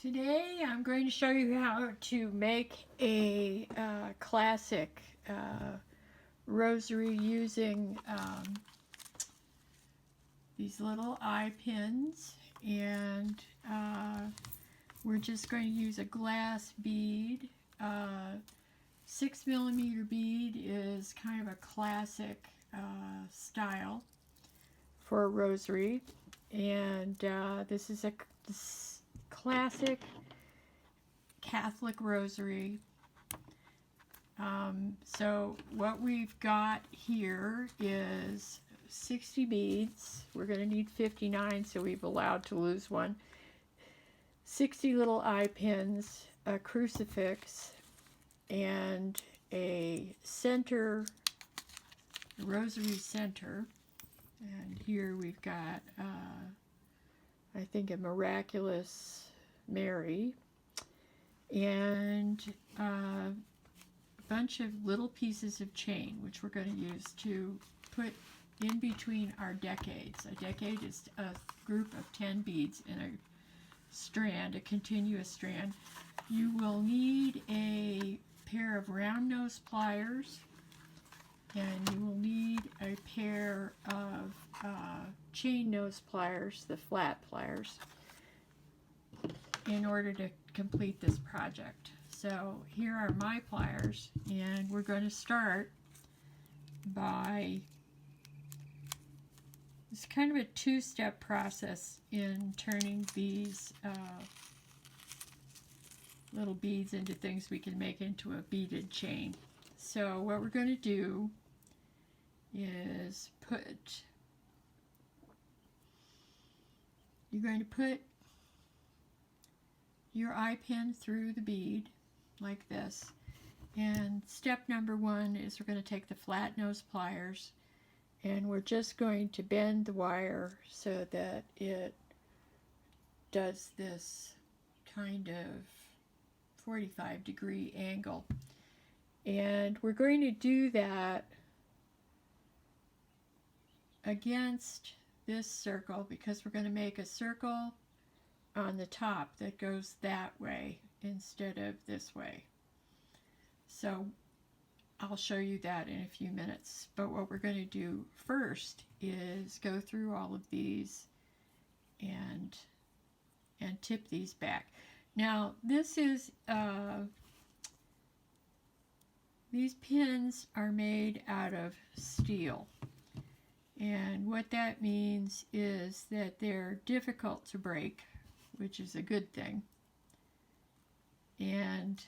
Today I'm going to show you how to make a classic rosary using these little eye pins, and we're just going to use a glass bead. 6mm bead is kind of a classic style for a rosary, and this is a classic Catholic rosary. So what we've got here is 60 beads. We're going to need 59, so we've allowed to lose one. 60 little eye pins, a crucifix, and a center, rosary center. And here we've got, I think, a miraculous Mary, and a bunch of little pieces of chain, which we're going to use to put in between our decades. A decade is a group of 10 beads in a strand, a continuous strand. You will need a pair of round nose pliers, and you will need a pair of chain nose pliers, the flat pliers, in order to complete this project. So here are my pliers, and we're going to start by, it's kind of a two-step process in turning these little beads into things we can make into a beaded chain. So what we're going to do is you're going to put your eye pin through the bead like this, and step number one is we're going to take the flat nose pliers, and we're just going to bend the wire so that it does this kind of 45-degree angle, and we're going to do that against this circle because we're going to make a circle on the top that goes that way instead of this way. So I'll show you that in a few minutes, but what we're going to do first is go through all of these and tip these back. Now this is these pins are made out of steel, and what that means is that they're difficult to break, which is a good thing, and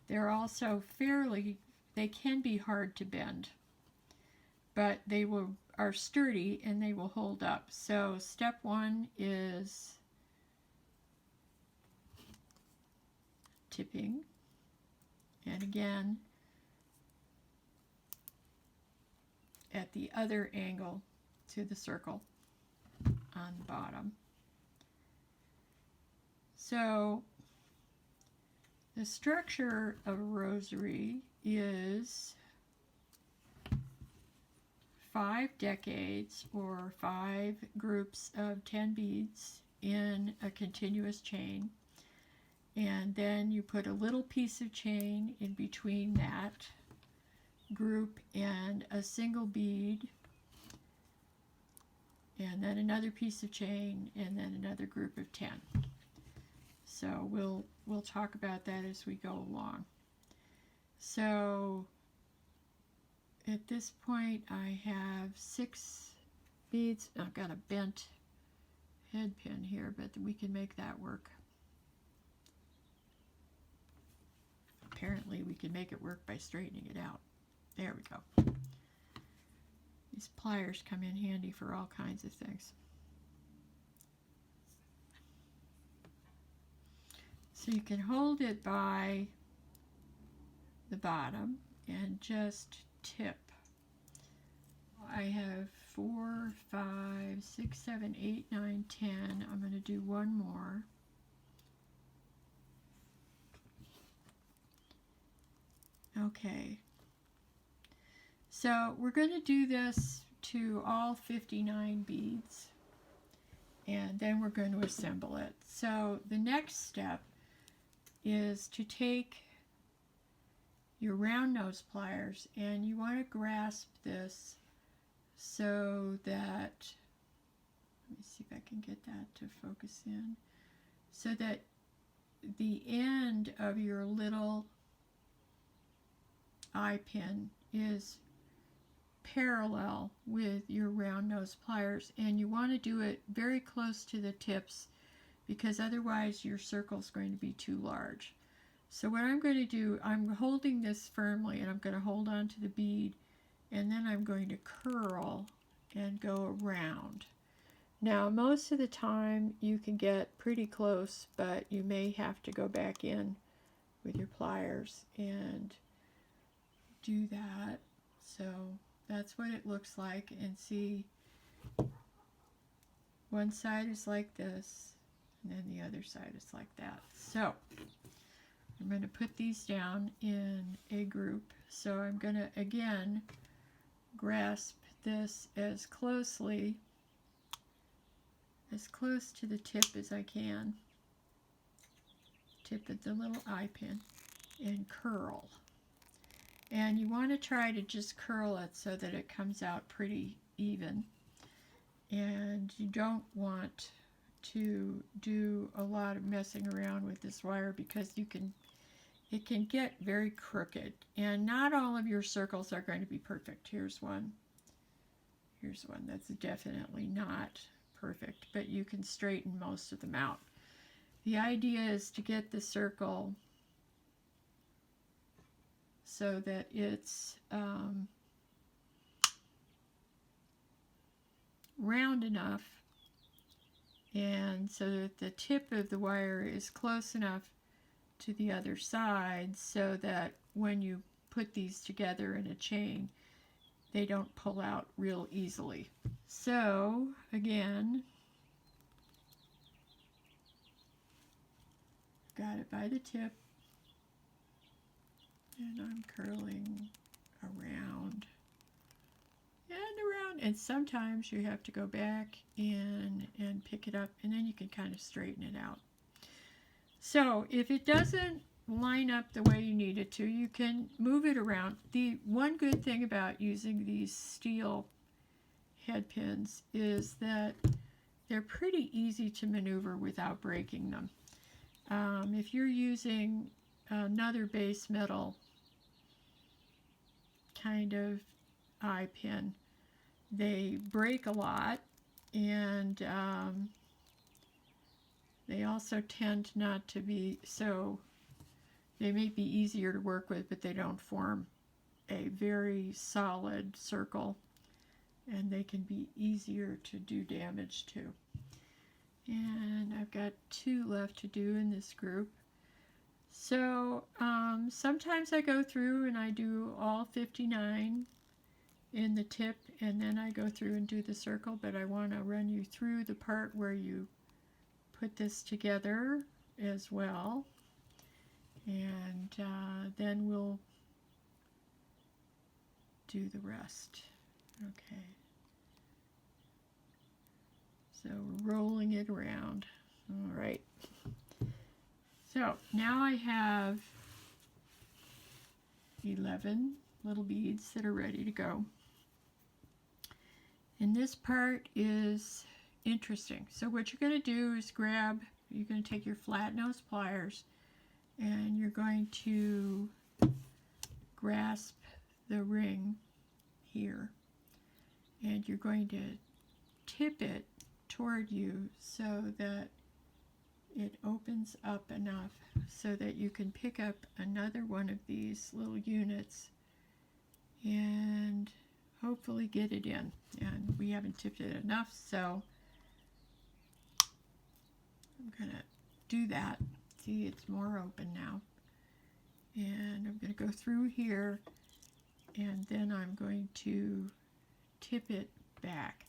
they're also they can be hard to bend, but they are sturdy and they will hold up. So step one is tipping, and again at the other angle to the circle on the bottom. So the structure of a rosary is 5 decades, or 5 groups of 10 beads in a continuous chain, and then you put a little piece of chain in between that group and a single bead, and then another piece of chain, and then another group of 10. So we'll talk about that as we go along. So at this point I have 6 beads. I've got a bent head pin here, but we can make that work. Apparently we can make it work by straightening it out. There we go. These pliers come in handy for all kinds of things. So you can hold it by the bottom and just tip. I have 4, 5, 6, 7, 8, 9, 10. I'm going to do one more. Okay. So we're going to do this to all 59 beads, and then we're going to assemble it. So the next step is to take your round nose pliers, and you want to grasp this so that, let me see if I can get that to focus in, so that the end of your little eye pin is parallel with your round nose pliers, and you want to do it very close to the tips because otherwise your circle is going to be too large. So what I'm going to do, I'm holding this firmly, and I'm going to hold on to the bead, and then I'm going to curl and go around. Now most of the time you can get pretty close, but you may have to go back in with your pliers and do that. So that's what it looks like, and see, one side is like this and then the other side is like that. So I'm going to put these down in a group. So I'm going to again grasp this as close to the tip as I can, tip of the little eye pin, and curl. And you want to try to just curl it so that it comes out pretty even, and you don't want to do a lot of messing around with this wire because it can get very crooked, and not all of your circles are going to be perfect. Here's one that's definitely not perfect, but you can straighten most of them out. The idea is to get the circle so that it's round enough, and so that the tip of the wire is close enough to the other side so that when you put these together in a chain, they don't pull out real easily. So again, got it by the tip, and I'm curling around and around, and sometimes you have to go back in and pick it up, and then you can kind of straighten it out. So if it doesn't line up the way you need it to, you can move it around. The one good thing about using these steel head pins is that they're pretty easy to maneuver without breaking them. If you're using another base metal kind of eye pin, they break a lot, and they also tend not to be so, they may be easier to work with, but they don't form a very solid circle, and they can be easier to do damage to. And I've got 2 left to do in this group. So sometimes I go through and I do all 59 in the tip, and then I go through and do the circle, but I want to run you through the part where you put this together as well, and then we'll do the rest. Okay, so we're rolling it around. All right, so now I have 11 little beads that are ready to go, and this part is interesting. So what you're going to do is you're going to take your flat nose pliers, and you're going to grasp the ring here, and you're going to tip it toward you so that it opens up enough so that you can pick up another one of these little units and hopefully get it in. And we haven't tipped it enough, so I'm going to do that. See, it's more open now. And I'm going to go through here, and then I'm going to tip it back.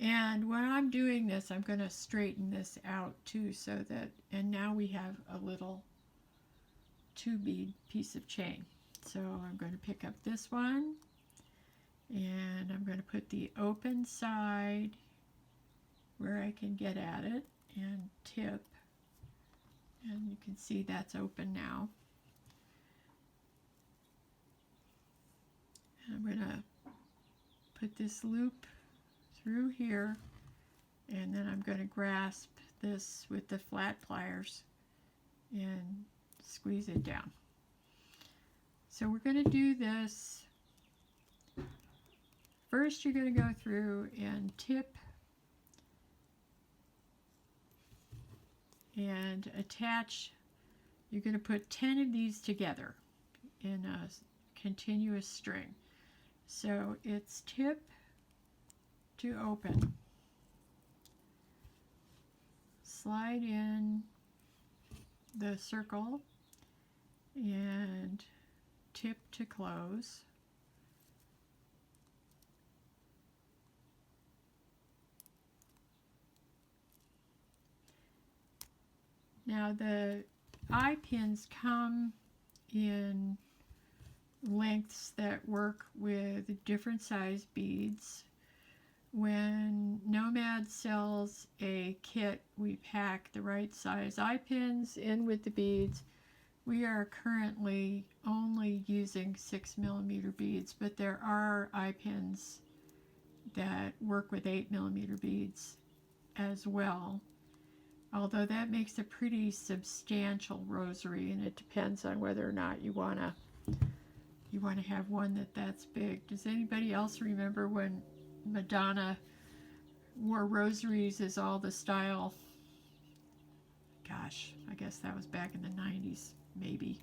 And when I'm doing this, I'm going to straighten this out too, so that, and now we have a little 2-bead piece of chain. So I'm going to pick up this one, and I'm going to put the open side where I can get at it and tip, and you can see that's open now. And I'm going to put this loop through here, and then I'm going to grasp this with the flat pliers and squeeze it down. So we're going to do this. First, you're going to go through and tip and attach. You're going to put 10 of these together in a continuous string. So it's tip to open, slide in the circle, and tip to close. Now the eye pins come in lengths that work with different size beads. When Nomad sells a kit, we pack the right size eye pins in with the beads. We are currently only using 6mm beads, but there are eye pins that work with 8mm beads as well. Although that makes a pretty substantial rosary, and it depends on whether or not you want to have one that's big. Does anybody else remember when Madonna wore rosaries as all the style? Gosh, I guess that was back in the 90s, maybe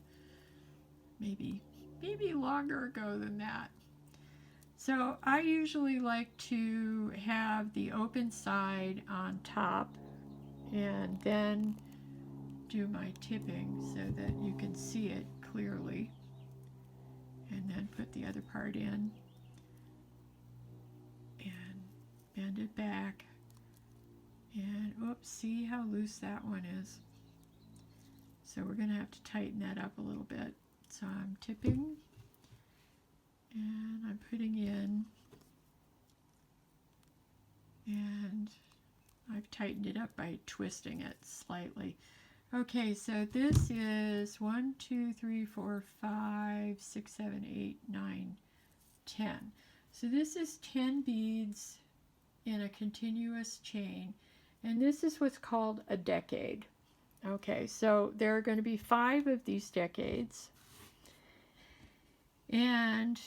longer ago than that. So I usually like to have the open side on top and then do my tipping so that you can see it clearly, and then put the other part in and bend it back, and oops, see how loose that one is. So we're going to have to tighten that up a little bit. So I'm tipping and I'm putting in, and I've tightened it up by twisting it slightly. Okay, so this is 1, 2, 3, 4, 5, 6, 7, 8, 9, 10. So this is 10 beads in a continuous chain, and this is what's called a decade. Okay, so there are going to be 5 of these decades, and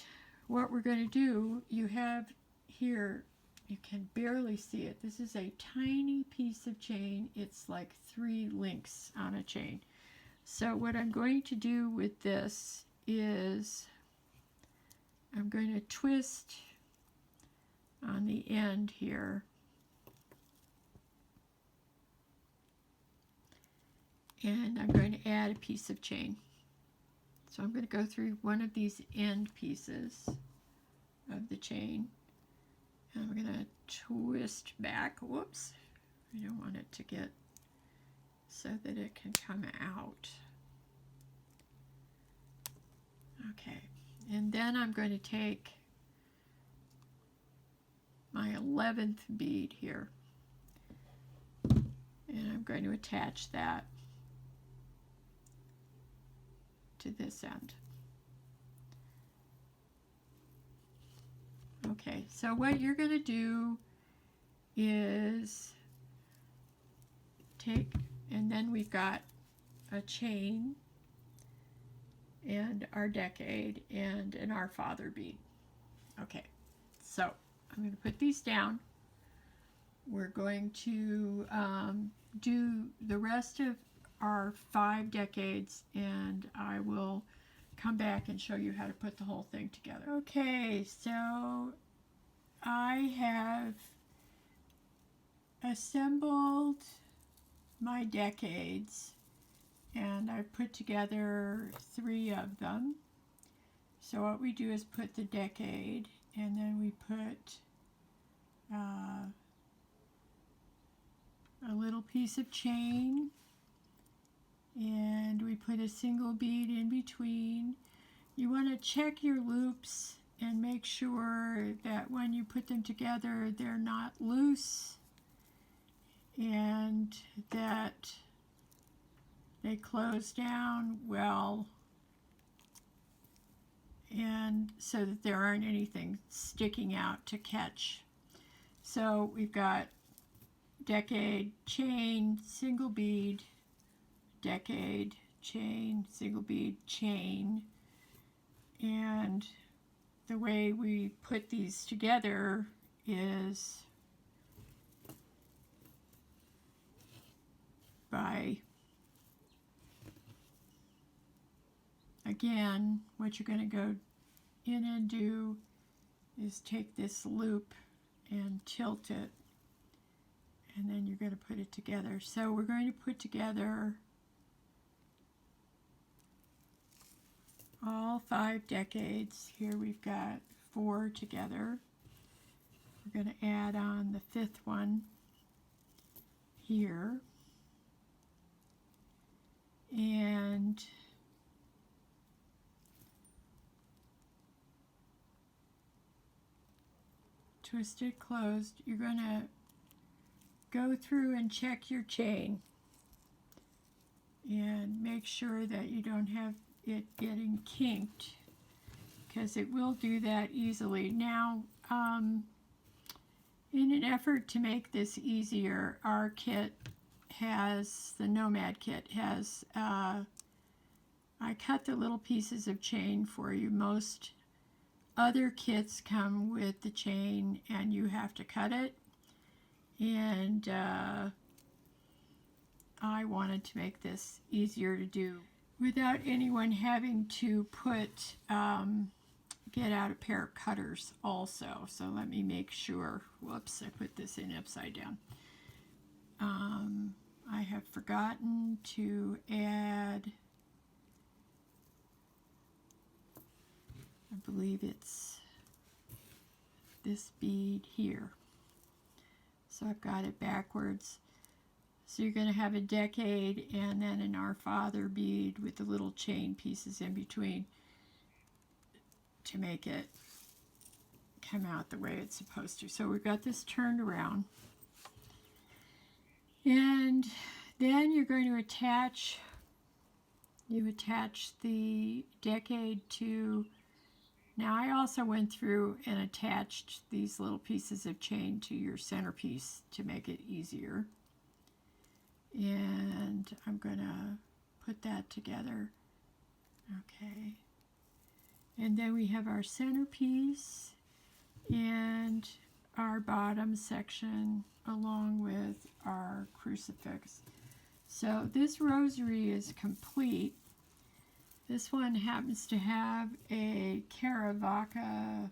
what we're going to do, you have here, you can barely see it. This is a tiny piece of chain. It's like 3 links on a chain. So what I'm going to do with this is I'm going to twist on the end here, and I'm going to add a piece of chain. So I'm going to go through one of these end pieces of the chain, and I'm going to twist back. Whoops, I don't want it to get so that it can come out. Okay, and then I'm going to take my 11th bead here, and I'm going to attach that to this end. Okay, so what you're going to do is take, and then we've got a chain and our decade and an Our Father bead. Okay, so I'm going to put these down. We're going to do the rest of our 5 decades, and I will come back and show you how to put the whole thing together. Okay, so I have assembled my decades, and I've put together 3 of them. So what we do is put the decade, and then we put a little piece of chain, and we put a single bead in between. You want to check your loops and make sure that when you put them together they're not loose, and that they close down well, and so that there aren't anything sticking out to catch. So we've got decade, chain, single bead, decade, chain, single bead, chain. And the way we put these together is by, again, what you're going to go in and do is take this loop and tilt it, and then you're going to put it together. So we're going to put together all 5 decades. Here we've got 4 together. We're going to add on the 5th one here, and twist it closed. You're going to go through and check your chain and make sure that you don't have it getting kinked, because it will do that easily. Now, in an effort to make this easier, our kit has, the Nomad kit has, I cut the little pieces of chain for you. Most other kits come with the chain and you have to cut it, and I wanted to make this easier to do without anyone having to put get out a pair of cutters also. So let me make sure. Whoops, I put this in upside down. I have forgotten to add, I believe it's this bead here. So I've got it backwards. So you're going to have a decade and then an Our Father bead with the little chain pieces in between to make it come out the way it's supposed to. So we've got this turned around. And then you're going to attach, you attach the decade to, now I also went through and attached these little pieces of chain to your centerpiece to make it easier. And I'm going to put that together. Okay. And then we have our centerpiece and our bottom section along with our crucifix. So this rosary is complete. This one happens to have a Caravaca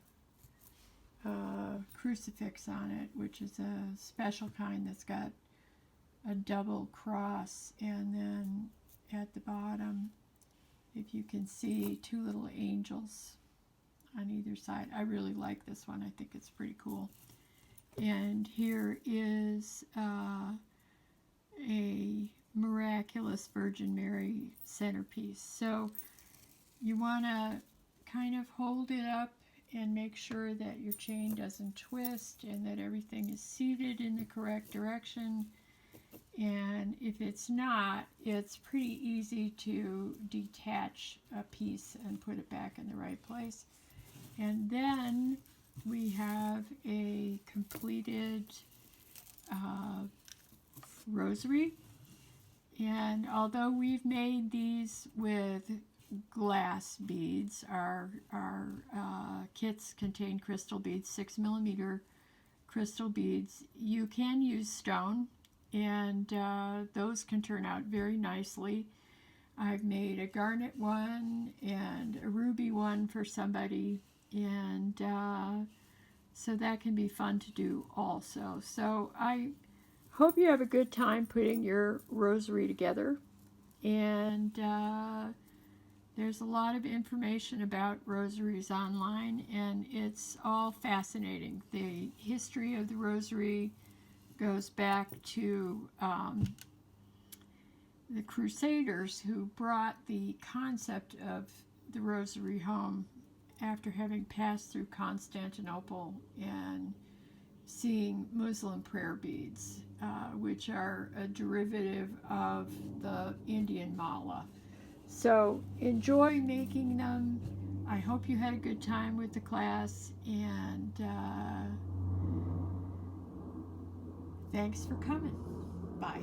crucifix on it, which is a special kind that's got a double cross, and then at the bottom, if you can see, 2 little angels on either side. I really like this one. I think it's pretty cool. And here is a miraculous Virgin Mary centerpiece. So you want to kind of hold it up and make sure that your chain doesn't twist and that everything is seated in the correct direction. And if it's not, it's pretty easy to detach a piece and put it back in the right place. And then we have a completed rosary. And although we've made these with glass beads, our kits contain crystal beads, 6mm crystal beads. You can use stone, and those can turn out very nicely. I've made a garnet one and a ruby one for somebody, and so that can be fun to do also. So I hope you have a good time putting your rosary together, and there's a lot of information about rosaries online, and it's all fascinating. The history of the rosary goes back to the Crusaders, who brought the concept of the rosary home after having passed through Constantinople and seeing Muslim prayer beads. which are a derivative of the Indian mala. So enjoy making them. I hope you had a good time with the class, and thanks for coming. Bye.